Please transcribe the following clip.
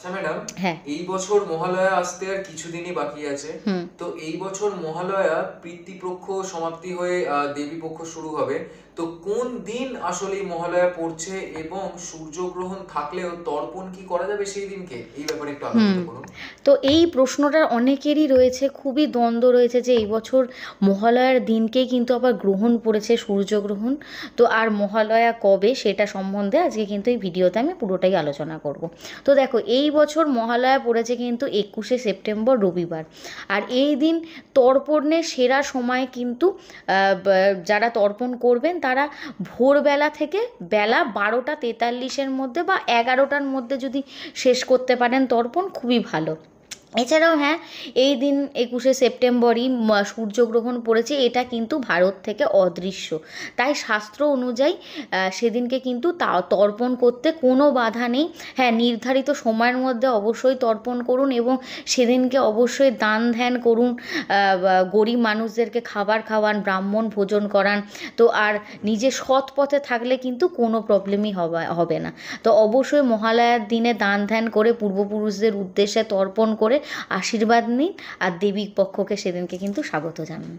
আচ্ছা ম্যাডাম, হ্যাঁ। এই বছর মহালয়া আসতে আর কিছুদিনই বাকি আছে। হুম। তো এই বছর মহালয়া পিতৃপক্ষ সমাপ্তি হয়ে দেবী পক্ষ শুরু হবে। তো কোন দিন আসলে এই মহালয়া পড়ছে এবং সূর্যগ্রহণ থাকলেও তর্পণ কি করা যাবে সেই দিনকে, এই ব্যাপারে একটু হুম। আলোকিত করুন। তো এই প্রশ্নটার অনেকেরই রয়েছে, খুবই দ্বন্দ্ব রয়েছে যে এই বছর মহালয়ার দিনকেই কিন্তু আবার গ্রহণ পড়েছে, সূর্যগ্রহণ। তো আর মহালয়া কবে সেটা সম্বন্ধে আজকে কিন্তু এই ভিডিওতে আমি পুরোটাই আলোচনা করব। তো দেখো, এই বছর মহালয়া পড়েছে কিন্তু 21শে সেপ্টেম্বর, রবিবার। আর এই দিন তর্পণের সেরা সময় কিন্তু যারা তর্পণ করবেন তারা ভোরবেলা থেকে বেলা 12টা 43-এর মধ্যে বা 11টার মধ্যে যদি শেষ করতে পারেন তর্পণ, খুবই ভালো। এছাড়াও হ্যাঁ, এই দিন 21শে সেপ্টেম্বরই সূর্যগ্রহণ পড়েছে, এটা কিন্তু ভারত থেকে অদৃশ্য। তাই শাস্ত্র অনুযায়ী সেদিনকে কিন্তু তর্পণ করতে কোনো বাধা নেই। হ্যাঁ, নির্ধারিত সময়ের মধ্যে অবশ্যই তর্পণ করুন এবং সেদিনকে অবশ্যই দান ধ্যান করুন, গরিব মানুষদেরকে খাবার খাওয়ান, ব্রাহ্মণ ভোজন করান। তো আর নিজে সৎ পথে থাকলে কিন্তু কোনো প্রবলেমই হবে না। তো অবশ্যই মহালয়ার দিনে দান ধ্যান করে পূর্বপুরুষদের উদ্দেশ্যে তর্পণ করে আশীর্বাদ নিন আর দেবী পক্ষকে সেদিনকে কিন্তু স্বাগত জানান।